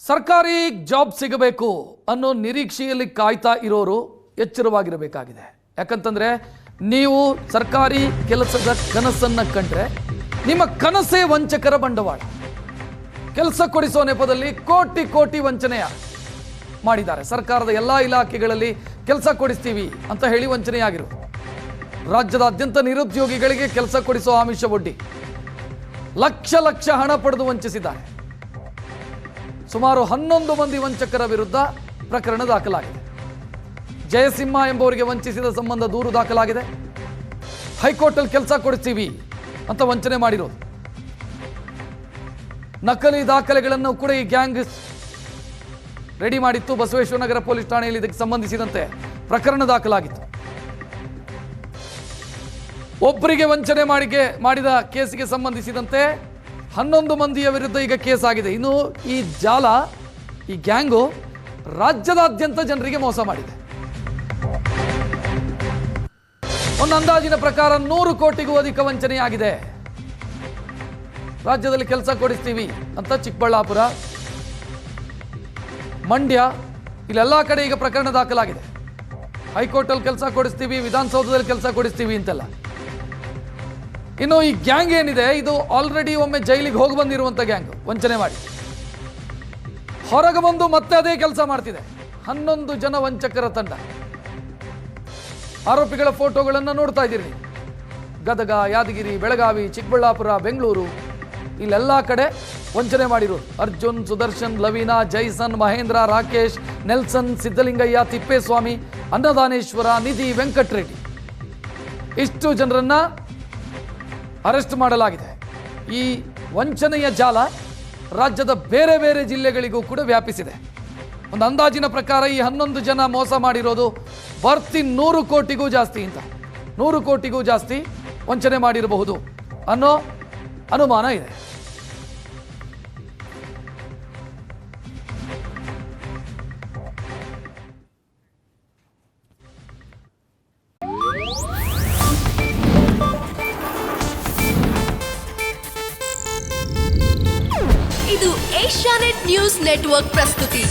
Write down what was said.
ಸರ್ಕಾರಿ ಜಾಬ್ ಸಿಗಬೇಕು ಅನ್ನೋ ನಿರೀಕ್ಷೆಯಲ್ಲಿ ಕಾಯ್ತಾ ಇರೋರು ಎಚ್ಚರವಾಗಿರಬೇಕಾಗಿದೆ. ಯಾಕಂತಂದ್ರೆ ನೀವು ಸರ್ಕಾರಿ ಕೆಲಸದ ಕನಸನ್ನ ಕಂಡ್ರೆ ನಿಮ್ಮ ಕನಸೇ ವಂಚಕರ ಬಂಡವಾಳ. ಕೆಲಸ ಕೊಡಿಸೋ ನೆಪದಲ್ಲಿ ಕೋಟಿ ಕೋಟಿ ವಂಚನೆಯ ಮಾಡಿದ್ದಾರೆ. ಸರ್ಕಾರದ ಎಲ್ಲ ಇಲಾಖೆಗಳಲ್ಲಿ ಕೆಲಸ ಕೊಡಿಸ್ತೀವಿ ಅಂತ ಹೇಳಿ ವಂಚನೆಯಾಗಿರು. ರಾಜ್ಯದಾದ್ಯಂತ ನಿರುದ್ಯೋಗಿಗಳಿಗೆ ಕೆಲಸ ಕೊಡಿಸೋ ಆಮಿಷ ಒಡ್ಡಿ ಲಕ್ಷ ಲಕ್ಷ ಹಣ ಪಡೆದು ವಂಚಿಸಿದ್ದಾರೆ. ಸುಮಾರು 11 ಮಂದಿ ವಂಚಕರ ವಿರುದ್ಧ ಪ್ರಕರಣ ದಾಖಲಾಗಿದೆ. ಜಯಸಿಂಹ ಎಂಬುವರಿಗೆ ವಂಚಿಸಿದ ಸಂಬಂಧ ದೂರು ದಾಖಲಾಗಿದೆ. ಹೈಕೋರ್ಟಲ್ಲಿ ಕೆಲಸ ಕೊಡಿಸ್ತೀವಿ ಅಂತ ವಂಚನೆ ಮಾಡಿರೋದು. ನಕಲಿ ದಾಖಲೆಗಳನ್ನು ಕೂಡ ಈ ಗ್ಯಾಂಗ್ ರೆಡಿ ಮಾಡಿತ್ತು. ಬಸವೇಶ್ವರನಗರ ಪೊಲೀಸ್ ಠಾಣೆಯಲ್ಲಿ ಇದಕ್ಕೆ ಸಂಬಂಧಿಸಿದಂತೆ ಪ್ರಕರಣ ದಾಖಲಾಗಿತ್ತು. ಒಬ್ಬರಿಗೆ ವಂಚನೆ ಮಾಡಿದ ಕೇಸಿಗೆ ಸಂಬಂಧಿಸಿದಂತೆ 11 ಮಂದಿಯ ವಿರುದ್ಧ ಈಗ ಕೇಸ್ ಆಗಿದೆ. ಇನ್ನು ಈ ಜಾಲ, ಈ ಗ್ಯಾಂಗು ರಾಜ್ಯದಾದ್ಯಂತ ಜನರಿಗೆ ಮೋಸ ಮಾಡಿದೆ. ಒಂದು ಅಂದಾಜಿನ ಪ್ರಕಾರ 100 ಕೋಟಿಗೂ ಅಧಿಕ ವಂಚನೆಯಾಗಿದೆ. ರಾಜ್ಯದಲ್ಲಿ ಕೆಲಸ ಕೊಡಿಸ್ತೀವಿ ಅಂತ ಚಿಕ್ಕಬಳ್ಳಾಪುರ, ಮಂಡ್ಯ ಇಲ್ಲೆಲ್ಲ ಕಡೆ ಈಗ ಪ್ರಕರಣ ದಾಖಲಾಗಿದೆ. ಹೈಕೋರ್ಟಲ್ಲಿ ಕೆಲಸ ಕೊಡಿಸ್ತೀವಿ, ವಿಧಾನಸೌಧದಲ್ಲಿ ಕೆಲಸ ಕೊಡಿಸ್ತೀವಿ ಅಂತೆಲ್ಲ. ಇನ್ನು ಈ ಗ್ಯಾಂಗ್ ಏನಿದೆ, ಇದು ಆಲ್ರೆಡಿ ಒಮ್ಮೆ ಜೈಲಿಗೆ ಹೋಗಿ ಬಂದಿರುವಂಥ ಗ್ಯಾಂಗ್. ವಂಚನೆ ಮಾಡಿ ಹೊರಗೆ ಬಂದು ಮತ್ತೆ ಅದೇ ಕೆಲಸ ಮಾಡ್ತಿದೆ. 11 ಜನ ವಂಚಕರ ತಂಡ. ಆರೋಪಿಗಳ ಫೋಟೋಗಳನ್ನು ನೋಡ್ತಾ ಇದ್ದೀರಿ. ಗದಗ, ಯಾದಗಿರಿ, ಬೆಳಗಾವಿ, ಚಿಕ್ಕಬಳ್ಳಾಪುರ, ಬೆಂಗಳೂರು ಇಲ್ಲೆಲ್ಲ ಕಡೆ ವಂಚನೆ ಮಾಡಿರೋದು. ಅರ್ಜುನ್, ಸುದರ್ಶನ್, ಲವೀನಾ, ಜೈಸನ್, ಮಹೇಂದ್ರ, ರಾಕೇಶ್, ನೆಲ್ಸನ್, ಸಿದ್ದಲಿಂಗಯ್ಯ, ತಿಪ್ಪೇಸ್ವಾಮಿ, ಅನ್ನದಾನೇಶ್ವರ, ನಿಧಿ, ವೆಂಕಟರೆಡ್ಡಿ ಇಷ್ಟು ಜನರನ್ನ ಅರೆಸ್ಟ್ ಮಾಡಲಾಗಿದೆ. ಈ ವಂಚನೆಯ ಜಾಲ ರಾಜ್ಯದ ಬೇರೆ ಬೇರೆ ಜಿಲ್ಲೆಗಳಿಗೂ ಕೂಡ ವ್ಯಾಪಿಸಿದೆ. ಒಂದು ಅಂದಾಜಿನ ಪ್ರಕಾರ ಈ 11 ಜನ ಮೋಸ ಮಾಡಿರೋದು ಬರ್ತಿ 100 ಕೋಟಿಗೂ ಜಾಸ್ತಿ ಅಂತ, 100 ಕೋಟಿಗೂ ಜಾಸ್ತಿ ವಂಚನೆ ಮಾಡಿರಬಹುದು ಅನ್ನೋ ಅನುಮಾನ ಇದೆ. ಇದು ಏಷ್ಯಾನೆಟ್ ನ್ಯೂಸ್ ನೆಟ್ವರ್ಕ್ ಪ್ರಸ್ತುತಿ.